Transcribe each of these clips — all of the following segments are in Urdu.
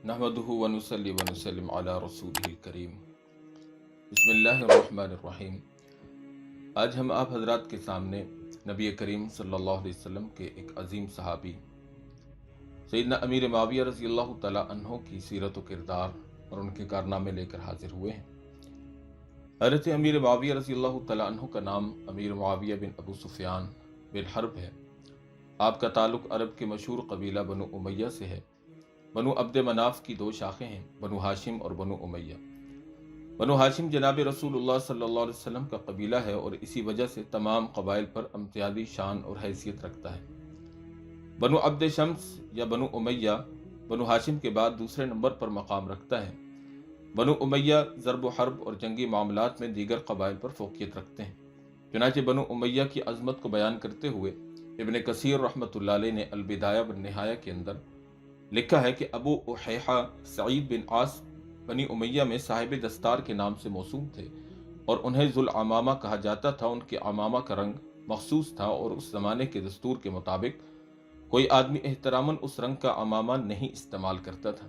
نحمدہ ونصلی ونسلم علی رسولہ الکریم۔ بسم اللہ الرحمن الرحیم۔ آج ہم آپ حضرات کے سامنے نبی کریم صلی اللہ علیہ وسلم کے ایک عظیم صحابی سیدنا امیر معاویہ رضی اللہ تعالیٰ عنہ کی سیرت و کردار اور ان کے کارنامے لے کر حاضر ہوئے ہیں۔ حضرت امیر معاویہ رضی اللہ تعالیٰ عنہ کا نام امیر معاویہ بن ابو سفیان بن حرب ہے۔ آپ کا تعلق عرب کے مشہور قبیلہ بنو امیہ سے ہے۔ بنو عبد مناف کی دو شاخیں ہیں، بنو ہاشم اور بنو امیہ۔ بنو ہاشم جناب رسول اللہ صلی اللہ علیہ وسلم کا قبیلہ ہے اور اسی وجہ سے تمام قبائل پر امتیازی شان اور حیثیت رکھتا ہے۔ بنو عبد شمس یا بنو امیہ بنو ہاشم کے بعد دوسرے نمبر پر مقام رکھتا ہے۔ بنو امیہ ضرب و حرب اور جنگی معاملات میں دیگر قبائل پر فوقیت رکھتے ہیں۔ چنانچہ بنو امیہ کی عظمت کو بیان کرتے ہوئے ابن کثیر رحمۃ اللہ علیہ نے البدایہ والنہایہ کے اندر لکھا ہے کہ ابو احیحہ سعید بن عاص بنی امیہ میں صاحب دستار کے نام سے موسوم تھے اور انہیں ذو العمامہ کہا جاتا تھا۔ ان کے عمامہ کا رنگ مخصوص تھا اور اس زمانے کے دستور کے مطابق کوئی آدمی احتراماً اس رنگ کا عمامہ نہیں استعمال کرتا تھا۔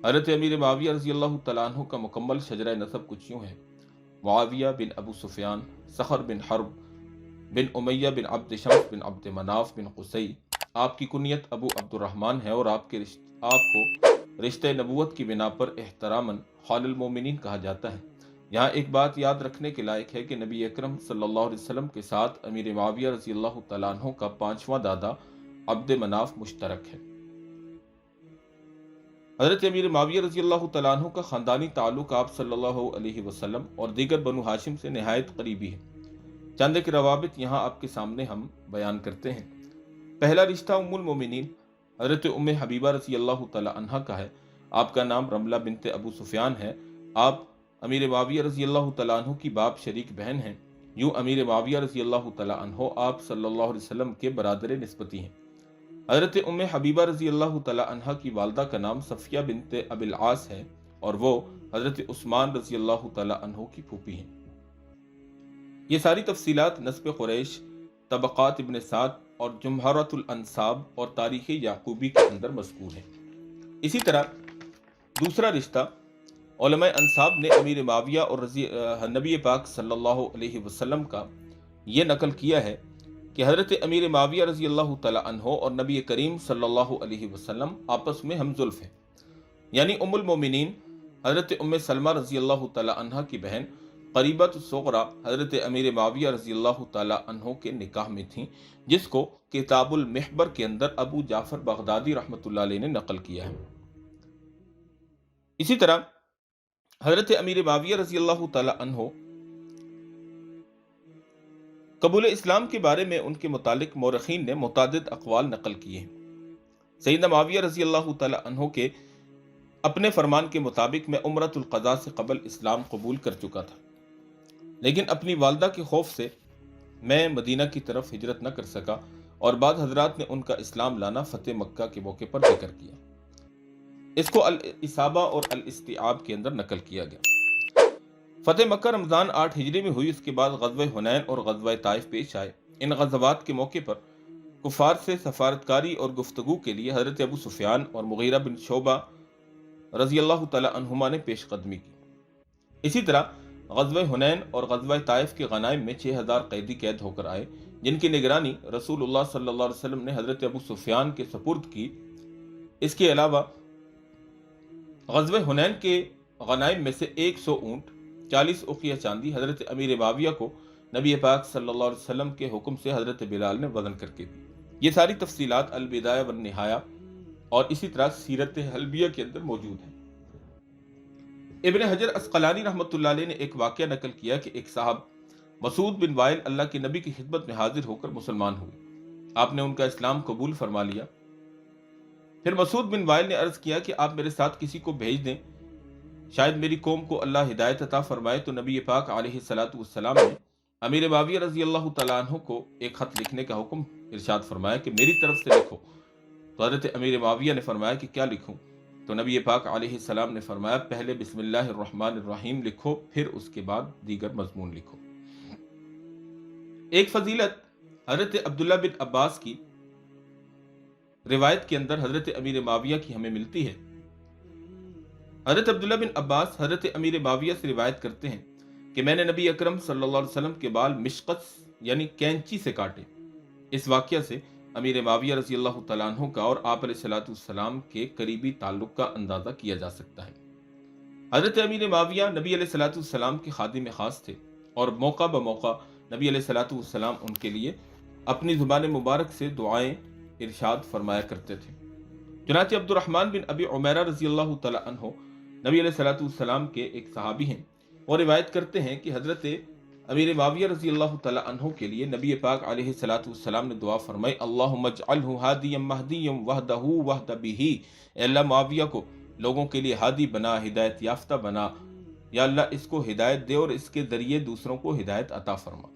حضرت امیر معاویہ رضی اللہ تعالیٰ عنہ کا مکمل شجرہ نسب کچھ یوں ہے: معاویہ بن ابو سفیان، صخر بن حرب بن امیہ بن عبد شمس بن عبد مناف بن قصی۔ آپ کی کنیت ابو عبد الرحمن ہے اور آپ کو رشتہ نبوت کی بنا پر احتراماً خال المومنین کہا جاتا ہے۔ یہاں ایک بات یاد رکھنے کے لائق ہے کہ نبی اکرم صلی اللہ علیہ وسلم کے ساتھ امیر معاویہ رضی اللہ تعالیٰ عنہ کا پانچواں دادا عبد مناف مشترک ہے۔ حضرت امیر معاویہ رضی اللہ تعالیٰ عنہ کا خاندانی تعلق آپ صلی اللہ علیہ وسلم اور دیگر بنو ہاشم سے نہایت قریبی ہے۔ چند ایک روابط یہاں آپ کے سامنے ہم بیان کرتے ہیں۔ پہلا رشتہ ام المومنین حضرت ام حبیبہ رضی اللہ تعالیٰ عنہ کا ہے۔ آپ کا نام رملہ بنت ابو سفیان ہے۔ آپ امیر معاویہ رضی اللہ تعالیٰ عنہ کی باپ شریک بہن ہیں۔ یوں امیر معاویہ رضی اللہ تعالیٰ عنہ آپ صلی اللہ علیہ وسلم کے برادر نسبتی ہیں۔ حضرت ام حبیبہ رضی اللہ تعالیٰ عنہ کی والدہ کا نام صفیہ بنت ابی العاص ہے اور وہ حضرت عثمان رضی اللہ تعالیٰ عنہ کی پھوپھی ہیں۔ یہ ساری تفصیلات نسب قریش، طبقات ابن سعد اور جمہرۃ الانساب اور تاریخ یعقوبی کے اندر مذکور ہے۔ اسی طرح دوسرا رشتہ علماء انساب نے امیر معاویہ اور نبی پاک صلی اللہ علیہ وسلم کا یہ نقل کیا ہے کہ حضرت امیر معاویہ رضی اللہ تعالیٰ عنہ اور نبی کریم صلی اللہ علیہ وسلم آپس میں ہم زلف ہیں، یعنی ام المومنین حضرت ام سلمہ رضی اللہ تعالیٰ عنہ کی بہن قریبۃ الصغریٰ حضرت امیر معاویہ رضی اللہ تعالیٰ عنہ کے نکاح میں تھیں، جس کو کتاب المحبر کے اندر ابو جعفر بغدادی رحمۃ اللہ علیہ نے نقل کیا ہے۔ اسی طرح حضرت امیر معاویہ رضی اللہ تعالیٰ عنہ قبول اسلام کے بارے میں ان کے متعلق مورخین نے متعدد اقوال نقل کیے ہیں۔ سیدنا معاویہ رضی اللہ تعالیٰ عنہ کے اپنے فرمان کے مطابق میں عمرۃ القضاء سے قبل اسلام قبول کر چکا تھا، لیکن اپنی والدہ کے خوف سے میں مدینہ کی طرف ہجرت نہ کر سکا اور بعض حضرات نے ان کا اسلام لانا فتح مکہ کے موقع پر ذکر کیا۔ اس کو الاصابہ اور الاستیعاب کے اندر نقل کیا گیا۔ فتح مکہ رمضان 8 ہجری میں ہوئی۔ اس کے بعد غزوہ حنین اور غزوہ طائف پیش آئے۔ ان غزوات کے موقع پر کفار سے سفارتکاری اور گفتگو کے لیے حضرت ابو سفیان اور مغیرہ بن شعبہ رضی اللہ تعالی عنہما نے پیش قدمی کی۔ اسی طرح غزوہ حنین اور غزوہ طائف کے غنائم میں 6000 قیدی قید ہو کر آئے، جن کی نگرانی رسول اللہ صلی اللہ علیہ وسلم نے حضرت ابو سفیان کے سپرد کی۔ اس کے علاوہ غزوہ حنین کے غنائم میں سے 100 اونٹ، 40 اوقیہ چاندی حضرت امیر معاویہ کو نبی پاک صلی اللہ علیہ وسلم کے حکم سے حضرت بلال نے وزن کر کے دی۔ یہ ساری تفصیلات البدایہ والنہایہ اور اسی طرح سیرت حلبیہ کے اندر موجود ہیں۔ ابن حجر عسقلانی رحمۃ اللہ علیہ نے ایک واقعہ نقل کیا کہ ایک صاحب مسعود بن وائل اللہ کے نبی کی خدمت میں حاضر ہو کر مسلمان ہوئے۔ آپ نے ان کا اسلام قبول فرما لیا۔ پھر مسعود بن وائل نے عرض کیا کہ آپ میرے ساتھ کسی کو بھیج دیں، شاید میری قوم کو اللہ ہدایت عطا فرمائے۔ تو نبی پاک علیہ الصلوۃ والسلام نے امیر معاویہ رضی اللہ تعالیٰ عنہ کو ایک خط لکھنے کا حکم ارشاد فرمایا کہ میری طرف سے لکھو۔ تو حضرت امیر معاویہ نے فرمایا کہ کیا لکھوں؟ تو نبی پاک علیہ السلام نے فرمایا پہلے بسم اللہ الرحمن الرحیم لکھو، پھر اس کے بعد دیگر مضمون لکھو۔ ایک فضیلت حضرت عبداللہ بن عباس کی روایت کے اندر حضرت امیر معاویہ کی ہمیں ملتی ہے حضرت عبداللہ بن عباس حضرت امیر معاویہ سے روایت کرتے ہیں کہ میں نے نبی اکرم صلی اللہ علیہ وسلم کے بال مشقت یعنی کینچی سے کاٹے۔ اس واقعہ سے امیر معاویہ رضی اللہ تعالیٰ عنہ کا اور آپ علیہ الصلوۃ والسلام کے قریبی تعلق کا اندازہ کیا جا سکتا ہے۔ حضرت امیر معاویہ نبی علیہ الصلوۃ والسلام کے خادم خاص تھے اور موقع بموقع نبی علیہ الصلوۃ والسلام ان کے لیے اپنی زبان مبارک سے دعائیں ارشاد فرمایا کرتے تھے۔ چنانچہ عبد الرحمن بن ابی عمیرہ رضی اللہ تعالیٰ عنہ نبی علیہ الصلوۃ والسلام کے ایک صحابی ہیں اور روایت کرتے ہیں کہ حضرت امیر معاویہ رضی اللہ تعالیٰ عنہ کے لیے نبی پاک علیہ الصلوۃ والسلام نے دعا فرمائی، اللہم اجعلہ ہادیا مہدیا وحدہ وحد بہ، اے اللہ معاویہ کو لوگوں کے لیے ہادی بنا، ہدایت یافتہ بنا، یا اللہ اس کو ہدایت دے اور اس کے ذریعے دوسروں کو ہدایت عطا فرما۔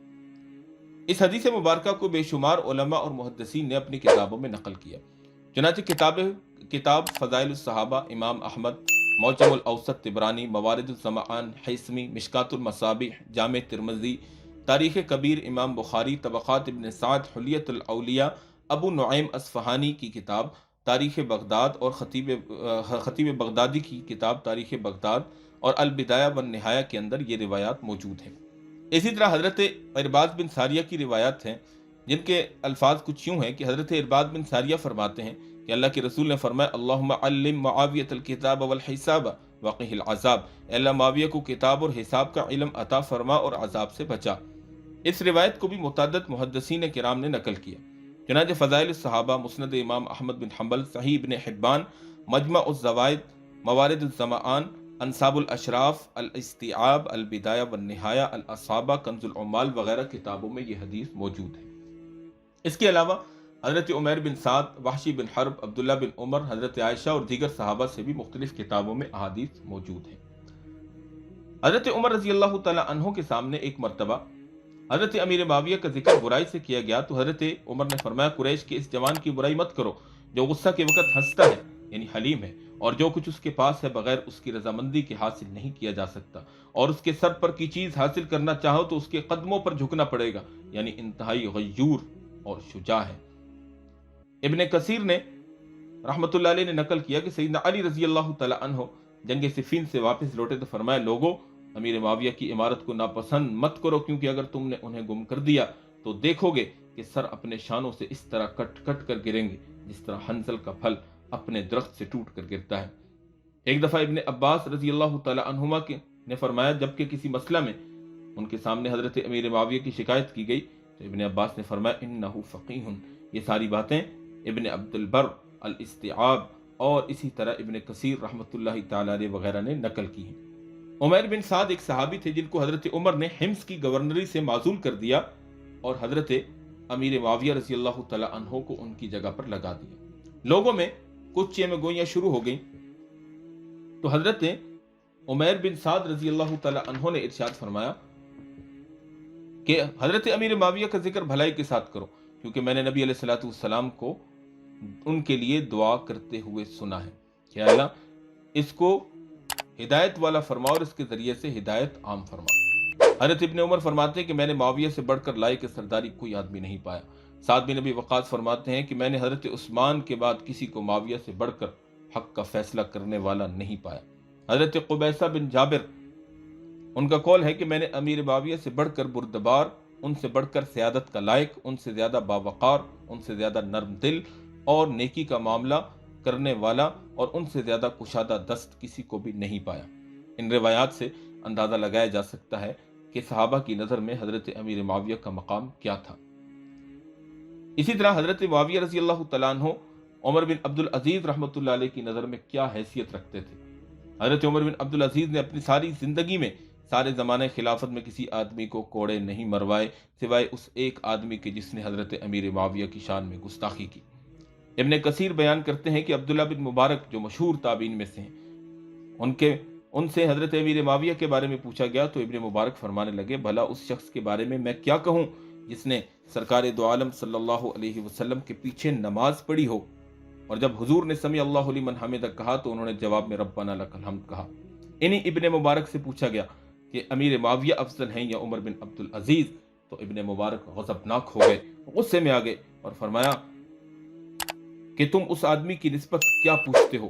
اس حدیث مبارکہ کو بے شمار علماء اور محدثین نے اپنی کتابوں میں نقل کیا۔ چنانچہ کتاب فضائل الصحابہ امام احمد، معجم الاوسط طبرانی، موارد الزمان حیثمی، مشکات المصابیح جامع ترمذی، تاریخ کبیر امام بخاری، طبقات ابن سعد، حلیت الاولیاء ابو نعیم اصفہانی کی کتاب تاریخ بغداد اور خطیب بغدادی کی کتاب تاریخ بغداد اور البدایہ والنہایہ کے اندر یہ روایات موجود ہیں۔ اسی طرح حضرت ارباز بن ساریہ کی روایات ہیں جن کے الفاظ کچھ یوں ہیں کہ حضرت ارباز بن ساریہ فرماتے ہیں کہ اللہ کے رسول نے فرمایا، اللہم علم معاویۃ الکتاب والحساب وقہ العذاب، اے اللہ معاویہ کو کتاب اور حساب کا علم عطا فرما اور عذاب سے بچا۔ اس روایت کو بھی متعدد محدثین کرام نے نقل کیا۔ چنانچہ فضائل الصحابہ، مسند امام احمد بن حنبل، صحیح ابن حبان، مجمع الزوائد، موارد الزمان، انصاب الاشراف، الاستیعاب، البدایہ والنہایہ، الاصابہ، کنز العمال وغیرہ کتابوں میں یہ حدیث موجود ہے۔ اس کے علاوہ حضرت عمیر بن سعد، وحشی بن حرب، عبداللہ بن عمر، حضرت عائشہ اور دیگر صحابہ سے بھی مختلف کتابوں میں احادیث موجود ہیں۔ حضرت عمر رضی اللہ تعالیٰ عنہ کے سامنے ایک مرتبہ حضرت امیر معاویہ کا ذکر برائی سے کیا گیا تو حضرت عمر نے فرمایا، قریش کے اس جوان کی برائی مت کرو جو غصہ کے وقت ہنستا ہے یعنی حلیم ہے، اور جو کچھ اس کے پاس ہے بغیر اس کی رضامندی کے حاصل نہیں کیا جا سکتا، اور اس کے سر پر کی چیز حاصل کرنا چاہو تو اس کے قدموں پر جھکنا پڑے گا، یعنی انتہائی غیور اور شجاع ہے۔ ابن کثیر نے رحمۃ اللہ علیہ نے نقل کیا کہ سیدنا علی رضی اللہ تعالی عنہ جنگ صفین سے واپس لوٹے تو فرمایا، لوگوں امیر معاویہ کی عمارت کو ناپسند مت کرو، کیونکہ اگر تم نے انہیں گم کر دیا تو دیکھو گے کہ سر اپنے شانوں سے اس طرح کٹ کٹ کر گریں گے جس طرح حنظل کا پھل اپنے درخت سے ٹوٹ کر گرتا ہے۔ ایک دفعہ ابن عباس رضی اللہ تعالی عنہما نے فرمایا، جبکہ کسی مسئلہ میں ان کے سامنے حضرت امیر معاویہ کی شکایت کی گئی تو ابن عباس نے فرمایا، انہ فقیہ، یہ ساری باتیں ابن عبد البر، الاستیعاب اور اسی طرح ابن کثیر رحمۃ اللہ تعالی علیہ وغیرہ نے نقل کی ہیں۔ عمیر بن سعد ایک صحابی تھے جن کو حضرت عمر نے حمص کی گورنری سے معزول کر دیا اور حضرت امیر معاویہ رضی اللہ تعالی عنہ کو ان کی جگہ پر لگا دیا۔ لوگوں میں کچھ چیمیں گوئیاں شروع ہو گئیں تو حضرت عمیر بن سعد رضی اللہ تعالی عنہ نے ارشاد فرمایا کہ حضرت امیر معاویہ کا ذکر بھلائی کے ساتھ کرو، کیونکہ میں نے نبی علیہ الصلوۃ والسلام کو ان کے لیے دعا کرتے ہوئے سنا ہے کہ اللہ اس کو ہدایت والا فرما اور اس کے ذریعے سے ہدایت عام فرما۔ حضرت ابن عمر فرماتے ہیں کہ میں نے معاویہ سے بڑھ کر لائق سرداری کوئی آدمی نہیں پایا۔ سعد بن ابی وقاص فرماتے ہیں کہ میں نے حضرت عثمان کے بعد کسی کو معاویہ سے بڑھ کر حق کا فیصلہ کرنے والا نہیں پایا۔ حضرت قبیصہ بن جابر ان کا قول ہے کہ میں نے امیر معاویہ سے بڑھ کر بردبار، ان سے بڑھ کر سیادت کا لائق، ان سے زیادہ باوقار، ان سے زیادہ نرم دل اور نیکی کا معاملہ کرنے والا اور ان سے زیادہ کشادہ دست کسی کو بھی نہیں پایا۔ ان روایات سے اندازہ لگایا جا سکتا ہے کہ صحابہ کی نظر میں حضرت امیر معاویہ کا مقام کیا تھا۔ اسی طرح حضرت معاویہ رضی اللہ تعالیٰ عنہ عمر بن عبد العزیز رحمۃ اللہ علیہ کی نظر میں کیا حیثیت رکھتے تھے۔ حضرت عمر بن عبد العزیز نے اپنی ساری زندگی میں سارے زمانے خلافت میں کسی آدمی کو کوڑے نہیں مروائے سوائے اس ایک آدمی کے جس نے حضرت امیر معاویہ کی شان میں گستاخی کی۔ ابن کثیر بیان کرتے ہیں کہ عبداللہ بن مبارک جو مشہور تابعین میں سے ہیں، ان سے حضرت امیر معاویہ کے بارے میں پوچھا گیا تو ابن مبارک فرمانے لگے، بھلا اس شخص کے بارے میں کیا کہوں جس نے سرکار دو عالم صلی اللہ علیہ وسلم کے پیچھے نماز پڑھی ہو، اور جب حضور نے سمیع اللہ لمن حمدہ کہا تو انہوں نے جواب میں ربنا لک الحمد کہا۔ انہی ابن مبارک سے پوچھا گیا کہ امیر معاویہ افضل ہیں یا عمر بن عبد العزیز، تو ابن مبارک غضبناک ہو گئے، غصے میں آ گئے اور فرمایا کہ تم اس آدمی کی نسبت کیا پوچھتے ہو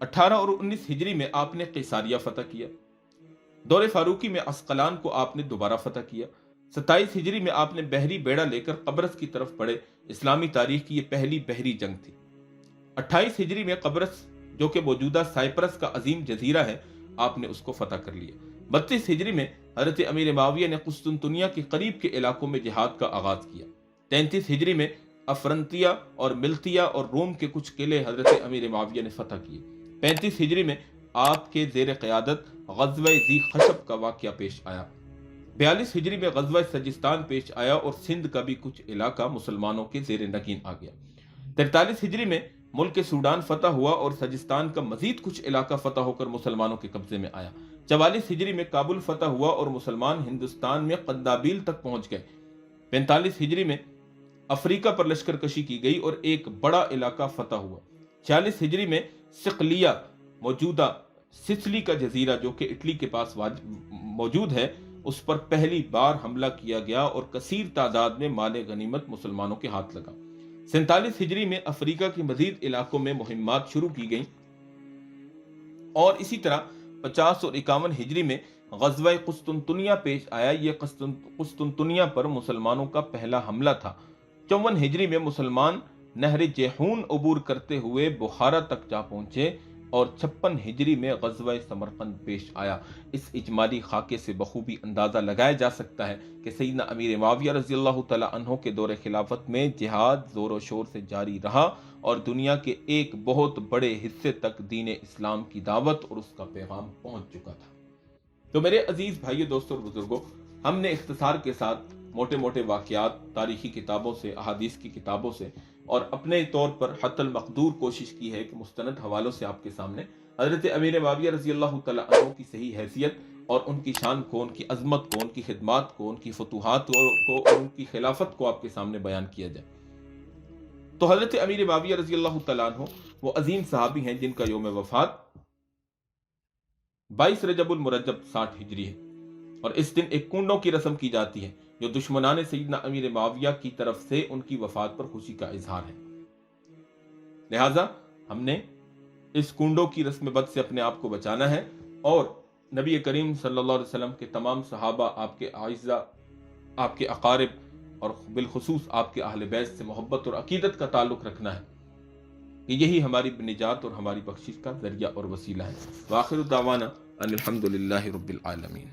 18 اور 19 ہجری میں آپ نے قیصاریہ فتح کیا۔ دور فاروقی میں عسقلان کو آپ نے دوبارہ فتح کیا۔ 27 ہجری میں آپ نے بحری بیڑا لے کر قبرص کی طرف بڑھے۔ اسلامی تاریخ کی یہ پہلی بحری جنگ تھی۔ 28 ہجری میں قبرص جو کہ موجودہ سائپرس کا عظیم جزیرہ ہے، آپ نے اس کو فتح کر لیا۔ 32 ہجری میں حضرت امیر معاویہ نے قسطنطنیہ کے قریب کے علاقوں میں جہاد کا آغاز کیا۔ 33 ہجری میں افرنتیا اور ملتیا اور روم کے کچھ قلعے حضرت امیر معاویہ نے فتح کیے۔ 35 ہجری میں آپ کے زیر قیادت غزوہ ذی خشب کا واقعہ پیش آیا۔ 42 ہجری میں غزوہ سجستان پیش آیا اور سندھ کا بھی کچھ علاقہ مسلمانوں کے زیر نگین آ گیا۔ 43 ہجری میں ملک سوڈان فتح ہوا اور سجستان کا مزید کچھ علاقہ فتح ہو کر مسلمانوں کے قبضے میں آیا۔ 44 ہجری میں کابل فتح ہوا اور مسلمان ہندوستان میں قندابیل تک پہنچ گئے۔ 45 ہجری میں افریقہ پر لشکر کشی کی گئی اور ایک بڑا علاقہ فتح ہوا۔ 46 ہجری میں صقلیہ موجودہ سسلی کا جزیرہ جو کہ اٹلی کے پاس موجود ہے، اس پر پہلی بار حملہ کیا گیا اور کثیر تعداد میں مال غنیمت مسلمانوں کے ہاتھ لگا۔ 47 ہجری میں افریقہ کے مزید علاقوں میں مہمات شروع کی گئیں اور اسی طرح 50 اور 51 ہجری میں غزوہ قسطنطنیہ پیش آیا۔ یہ قسطنطنیہ پر مسلمانوں کا پہلا حملہ تھا۔ 54 ہجری میں مسلمان نہر جیحون عبور کرتے ہوئے بخارا تک جا پہنچے اور 56 ہجری میں غزوہ سمرقند پیش آیا۔ اس اجمالی خاکے سے بخوبی اندازہ لگایا جا سکتا ہے کہ سیدنا امیر معاویہ رضی اللہ تعالی عنہ کے دور خلافت میں جہاد زور و شور سے جاری رہا اور دنیا کے ایک بہت بڑے حصے تک دین اسلام کی دعوت اور اس کا پیغام پہنچ چکا تھا۔ تو میرے عزیز بھائیو، دوستوں اور بزرگوں، ہم نے اختصار کے ساتھ موٹے موٹے واقعات تاریخی کتابوں سے، احادیث کی کتابوں سے اور اپنے طور پر حتی المقدور کوشش کی ہے کہ مستند حوالوں سے آپ کے سامنے حضرت امیر معاویہ رضی اللہ تعالی عنہ کی صحیح حیثیت اور ان کی شان کو، ان کی عظمت کو، ان کی خدمات کو، ان کی فتوحات کو اور ان کی خلافت کو آپ کے سامنے بیان کیا جائے۔ تو حضرت امیر معاویہ رضی اللہ تعالی عنہ وہ عظیم صحابی ہیں جن کا یوم وفات 22 رجب المرجب 60 ہجری ہے، اور اس دن ایک کنڈوں کی رسم کی جاتی ہے جو دشمنان سیدنا امیر معاویہ کی طرف سے ان کی وفات پر خوشی کا اظہار ہے۔ لہٰذا ہم نے اس کنڈوں کی رسم بد سے اپنے آپ کو بچانا ہے اور نبی کریم صلی اللہ علیہ وسلم کے تمام صحابہ، آپ کے اعزاء، آپ کے اقارب اور بالخصوص آپ کے اہل بیت سے محبت اور عقیدت کا تعلق رکھنا ہے کہ یہی ہماری نجات اور ہماری بخشش کا ذریعہ اور وسیلہ ہے۔ وآخر دعوانا ان الحمد للہ رب العالمین۔